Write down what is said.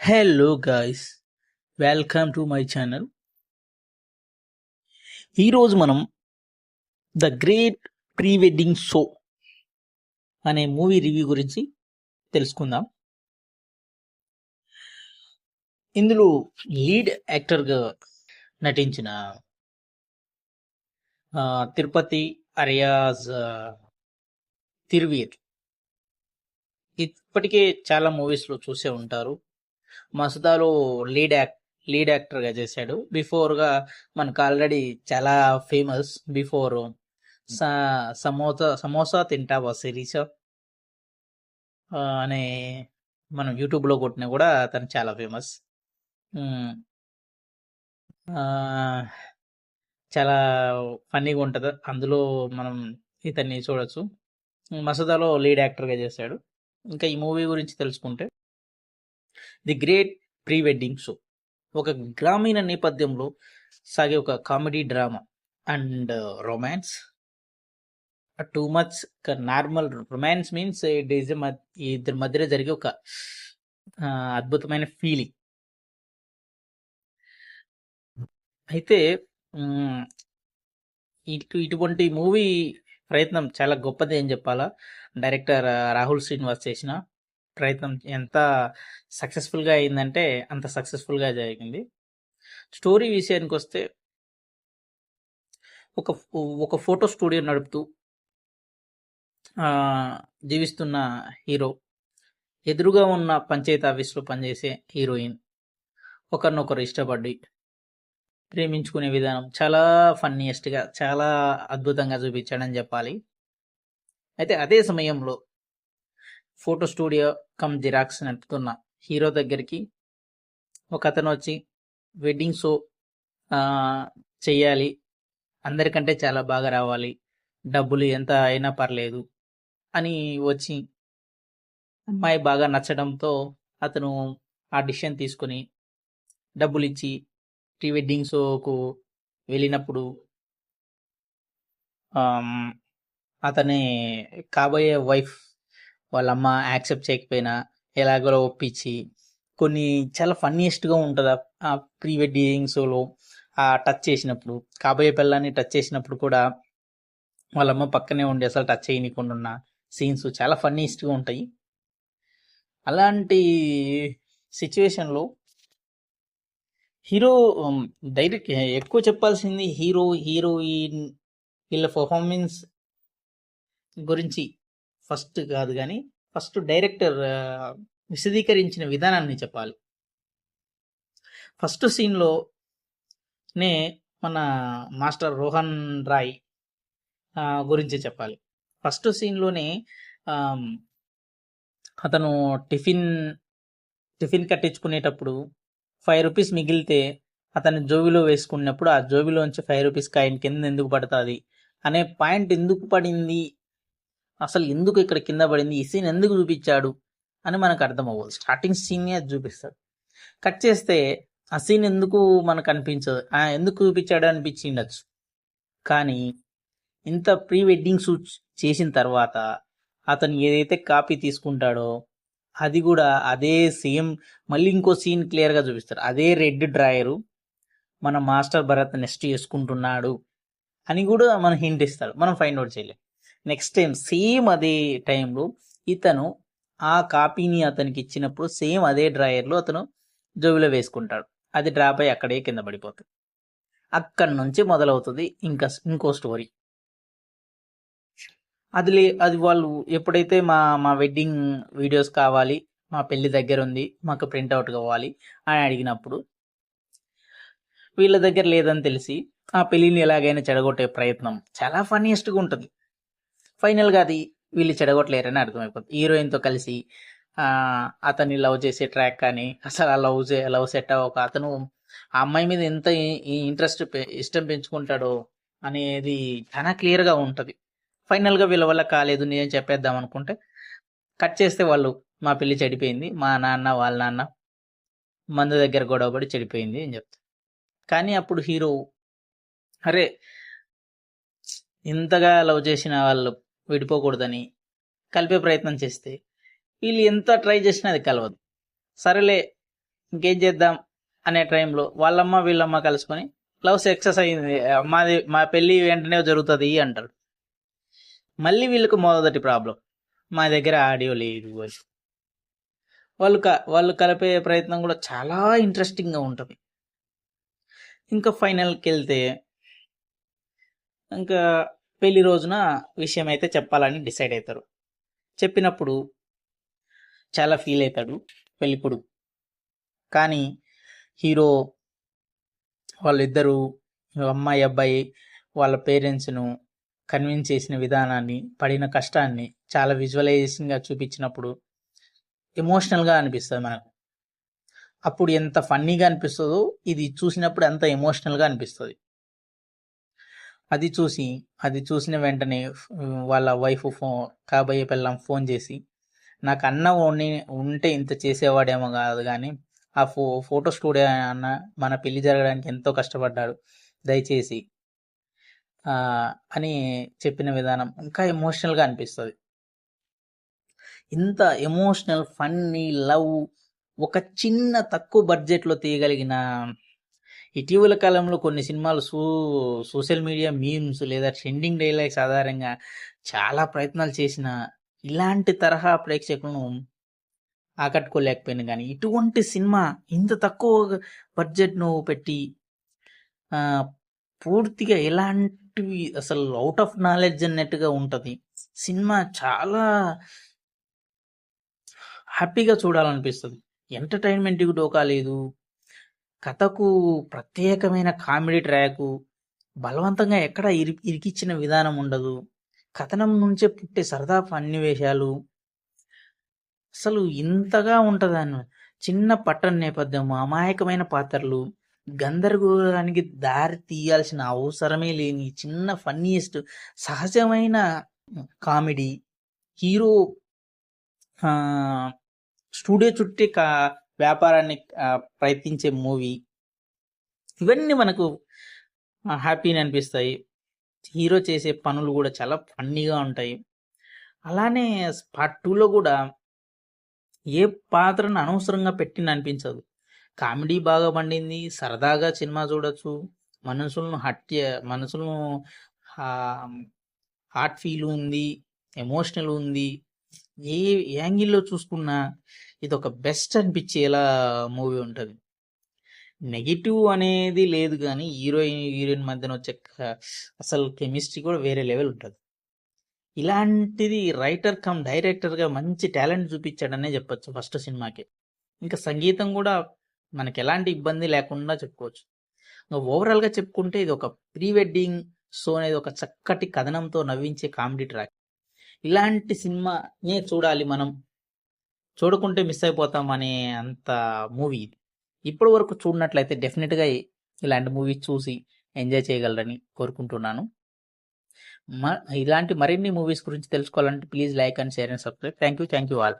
Hello guys, welcome to my channel. ఈరోజు మనం the great pre wedding show అనే movie review గురించి తెలుసుకుందాం. ఇందులో లీడ్ యాక్టర్గా నటించిన తిరుపతి అరియాజ్ తిరువీర్ ఇప్పటికే చాలా మూవీస్లో చూసే ఉంటారు. మసదాలో లీడ్ యాక్టర్గా చేశాడు. బిఫోర్గా మనకు ఆల్రెడీ చాలా ఫేమస్. బిఫోర్ సమోసా తింటావా సిరీస్ అనే మనం యూట్యూబ్లో కొట్టినా కూడా తను చాలా ఫేమస్. చాలా ఫన్నీగా ఉంటుంది. అందులో మనం ఇతన్ని చూడొచ్చు. మసదాలో లీడ్ యాక్టర్గా చేశాడు. ఇంకా ఈ మూవీ గురించి తెలుసుకుంటే, the great pre wedding show ఒక గ్రామీణ నేపథ్యంలో సాగే ఒక comedy drama and romance. Too much normal romance means it is ఇద్దరి మధ్యలో జరిగే ఒక అద్భుతమైన ఫీలింగ్. అయితే ఇటువంటి మూవీ ప్రయత్నం చాలా గొప్పది అని చెప్పాలా. డైరెక్టర్ రాహుల్ శ్రీనివాస్ చేసిన ప్రయత్నం ఎంత సక్సెస్ఫుల్గా అయిందంటే అంత సక్సెస్ఫుల్గా జరిగింది. స్టోరీ విషయానికి వస్తే, ఒక ఫోటో స్టూడియో నడుపుతూ జీవిస్తున్న హీరో, ఎదురుగా ఉన్న పంచాయతీ ఆఫీస్లో పనిచేసే హీరోయిన్ ఒకరినొకరు ఇష్టపడి ప్రేమించుకునే విధానం చాలా ఫన్నీయెస్ట్గా, చాలా అద్భుతంగా చూపించాడని చెప్పాలి. అయితే అదే సమయంలో ఫోటో స్టూడియో కమ్ జిరాక్స్ నడుపుతున్న హీరో దగ్గరికి ఒక అతను వచ్చి వెడ్డింగ్ షో చెయ్యాలి, అందరికంటే చాలా బాగా రావాలి, డబ్బులు ఎంత అయినా పర్లేదు అని వచ్చి, అమ్మాయి బాగా నచ్చడంతో అతను ఆ డిసిషన్ తీసుకొని డబ్బులు ఇచ్చి ప్రీ వెడ్డింగ్ షోకు వెళ్ళినప్పుడు అతని కాబోయే వైఫ్ వాళ్ళ అమ్మ యాక్సెప్ట్ చేయకపోయినా ఎలాగో ఒప్పించి, కొన్ని చాలా ఫన్నీయెస్ట్గా ఉంటుంది ఆ ప్రీ వెడ్డింగ్ షోలో. ఆ టచ్ చేసినప్పుడు, కాబోయే పిల్లాన్ని టచ్ చేసినప్పుడు కూడా వాళ్ళమ్మ పక్కనే ఉండి అసలు టచ్ చేయనీయకుండా ఉన్న సీన్స్ చాలా ఫన్నీయెస్ట్గా ఉంటాయి. అలాంటి సిచ్యువేషన్లో హీరో డైరెక్ట్ ఎక్కువ చెప్పాల్సింది హీరోయిన్ వీళ్ళ పర్ఫార్మెన్స్ గురించి ఫస్ట్ కాదు, కానీ ఫస్ట్ డైరెక్టర్ విశదీకరించిన విధానాన్ని చెప్పాలి. ఫస్ట్ సీన్లోనే మన మాస్టర్ రోహన్ రాయ్ గురించి చెప్పాలి. ఫస్ట్ సీన్లోనే అతను టిఫిన్ కట్టించుకునేటప్పుడు 5 రూపీస్ మిగిలితే అతని జోబిలో వేసుకున్నప్పుడు ఆ జోబిలోంచి 5 రూపీస్ కాయిన్ కింద ఎందుకు పడుతుంది అనే పాయింట్ ఎందుకు పడింది, అసలు ఎందుకు ఇక్కడ కింద పడింది, ఈ సీన్ ఎందుకు చూపించాడు అని మనకు అర్థం అవ్వదు. స్టార్టింగ్ సీన్నే అది చూపిస్తాడు. కట్ చేస్తే ఆ సీన్ ఎందుకు మనకు అనిపించదు, ఎందుకు చూపించాడు అనిపించిండొచ్చు. కానీ ఇంత ప్రీ వెడ్డింగ్ షూట్ చేసిన తర్వాత అతను ఏదైతే కాపీ తీసుకుంటాడో అది కూడా అదే సేమ్ మళ్ళీ ఇంకో సీన్ క్లియర్గా చూపిస్తారు. అదే రెడ్ డ్రాయరు మన మాస్టర్ భరత్ నెక్స్ట్ చేసుకుంటున్నాడు అని కూడా మనం హింట్ ఇస్తాడు. మనం ఫైండ్ అవుట్ చేయలేం. నెక్స్ట్ టైం సేమ్ అదే టైంలో ఇతను ఆ కాపీని అతనికి ఇచ్చినప్పుడు సేమ్ అదే డ్రాయర్లో అతను జోబిలో వేసుకుంటాడు. అది డ్రాప్ అయ్యి అక్కడే కింద పడిపోతుంది. అక్కడి నుంచి మొదలవుతుంది ఇంకో స్టోరీ. అది వాళ్ళు ఎప్పుడైతే మా వెడ్డింగ్ వీడియోస్ కావాలి, మా పెళ్లి దగ్గర ఉంది, మాకు ప్రింట్అవుట్ కావాలి అని అడిగినప్పుడు వీళ్ళ దగ్గర లేదని తెలిసి ఆ పెళ్ళిని ఎలాగైనా చెడగొట్టే ప్రయత్నం చాలా ఫన్నీయెస్ట్గా ఉంటుంది. ఫైనల్గా అది వీళ్ళు చెడగొట్టలేరని అర్థమైపోతుంది. హీరోయిన్తో కలిసి అతన్ని లవ్ చేసే ట్రాక్ కానీ, అసలు ఆ లవ్ సెట్ ఒక అతను ఆ అమ్మాయి మీద ఎంత ఇష్టం పెంచుకుంటాడో అనేది చాలా క్లియర్గా ఉంటుంది. ఫైనల్గా వీళ్ళ వల్ల కాలేదు, నేను చెప్పేద్దాం అనుకుంటే కట్ చేస్తే వాళ్ళు మా పెళ్ళి చెడిపోయింది, మా నాన్న వాళ్ళ నాన్న మందు దగ్గర గొడవపడి చెడిపోయింది అని చెప్తారు. కానీ అప్పుడు హీరో అరే ఇంతగా లవ్ చేసిన వాళ్ళు విడిపోకూడదని కలిపే ప్రయత్నం చేస్తే వీళ్ళు ఎంత ట్రై చేసినా అది కలవదు. సరేలే ఇంకేం చేద్దాం అనే టైంలో వాళ్ళమ్మ వీళ్ళమ్మ కలుసుకొని లవ్ సక్సెస్ అయింది, మా పెళ్లి వెంటనే జరుగుతుంది అంటారు. మళ్ళీ వీళ్ళకి మొదటి ప్రాబ్లం, మా దగ్గర ఆడియో లేదు అని. వాళ్ళు కలిపే ప్రయత్నం కూడా చాలా ఇంట్రెస్టింగ్గా ఉంటుంది. ఇంకా ఫైనల్కి వెళ్తే ఇంకా పెళ్లి రోజున విషయం అయితే చెప్పాలని డిసైడ్ అవుతారు. చెప్పినప్పుడు చాలా ఫీల్ అవుతాడు పెళ్ళికొడుకు. కానీ హీరో వాళ్ళిద్దరూ అమ్మాయి అబ్బాయి వాళ్ళ పేరెంట్స్ను కన్విన్స్ చేసిన విధానాన్ని, పడిన కష్టాన్ని చాలా విజువలైజేషన్గా చూపించినప్పుడు ఎమోషనల్గా అనిపిస్తుంది మనకు. అప్పుడు ఎంత ఫన్నీగా అనిపిస్తుందో ఇది చూసినప్పుడు అంత ఎమోషనల్గా అనిపిస్తుంది. అది చూసిన వెంటనే వాళ్ళ వైఫ్ కాబోయే పిల్లం ఫోన్ చేసి, నాకు అన్న ఉంటే ఇంత చేసేవాడేమో కాదు, కానీ ఆ ఫోటో స్టూడియో అన్న మన పెళ్లి జరగడానికి ఎంతో కష్టపడ్డాడు, దయచేసి అని చెప్పిన విధానం ఇంకా ఎమోషనల్గా అనిపిస్తుంది. ఇంత ఎమోషనల్, ఫన్నీ, లవ్ ఒక చిన్న తక్కువ బడ్జెట్లో తీయగలిగిన, ఇటీవల కాలంలో కొన్ని సినిమాలు సోషల్ మీడియా మీమ్స్ లేదా ట్రెండింగ్ డైలాగ్స్ ఆధారంగా చాలా ప్రయత్నాలు చేసిన ఇలాంటి తరహా ప్రేక్షకులను ఆకట్టుకోలేకపోయింది. కానీ ఇటువంటి సినిమా ఇంత తక్కువ బడ్జెట్ను పెట్టి పూర్తిగా ఎలాంటివి అసలు అవుట్ ఆఫ్ నాలెడ్జ్ అన్నట్టుగా ఉంటుంది సినిమా. చాలా హ్యాపీగా చూడాలనిపిస్తుంది. ఎంటర్టైన్మెంట్కి డోకా లేదు, కథకు ప్రత్యేకమైన కామెడీ ట్రాకు, బలవంతంగా ఎక్కడ ఇరికిచ్చిన విధానం ఉండదు, కథనం నుంచే పుట్టే సరదా సన్నివేశాలు అసలు ఇంతగా ఉంటుందని. చిన్న పట్టణ నేపథ్యం, అమాయకమైన పాత్రలు, గందరగోళానికి దారి తీయాల్సిన అవసరమే లేని చిన్న ఫన్నీయెస్ట్ సహజమైన కామెడీ, హీరో స్టూడియో చుట్టే వ్యాపారాన్ని ప్రయత్నించే మూవీ, ఇవన్నీ మనకు హ్యాపీని అనిపిస్తాయి. హీరో చేసే పనులు కూడా చాలా ఫన్నీగా ఉంటాయి. అలానే పార్ట్ 2లో కూడా ఏ పాత్రను అనవసరంగా పెట్టిన అనిపించదు. కామెడీ బాగా పండింది, సరదాగా సినిమా చూడొచ్చు, మనసులను హార్ట్ ఫీల్ ఉంది, ఎమోషనల్ ఉంది. ఏ యాంగిల్లో చూసుకున్నా ఇది ఒక బెస్ట్ అనిపించేలా మూవీ ఉంటుంది. నెగిటివ్ అనేది లేదు, కానీ హీరోయిన్ మధ్యన వచ్చే అసలు కెమిస్ట్రీ కూడా వేరే లెవెల్ ఉంటుంది. ఇలాంటిది రైటర్ కమ్ డైరెక్టర్గా మంచి టాలెంట్ చూపించాడనే చెప్పొచ్చు ఫస్ట్ సినిమాకి. ఇంకా సంగీతం కూడా మనకి ఎలాంటి ఇబ్బంది లేకుండా చెప్పుకోవచ్చు. ఇంకా ఓవరాల్గా చెప్పుకుంటే ఇది ఒక ప్రీ వెడ్డింగ్ షో అనేది ఒక చక్కటి కథనంతో నవ్వించే కామెడీ ట్రాక్. ఇలాంటి సినిమానే చూడాలి మనం, చూడకుంటే మిస్ అయిపోతాం అనే అంత మూవీ ఇది. ఇప్పటి వరకు చూడనట్లయితే డెఫినెట్గా ఇలాంటి మూవీ చూసి ఎంజాయ్ చేయగలరని కోరుకుంటున్నాను. ఇలాంటి మరిన్ని మూవీస్ గురించి తెలుసుకోవాలంటే please like and share and subscribe. Thank you all.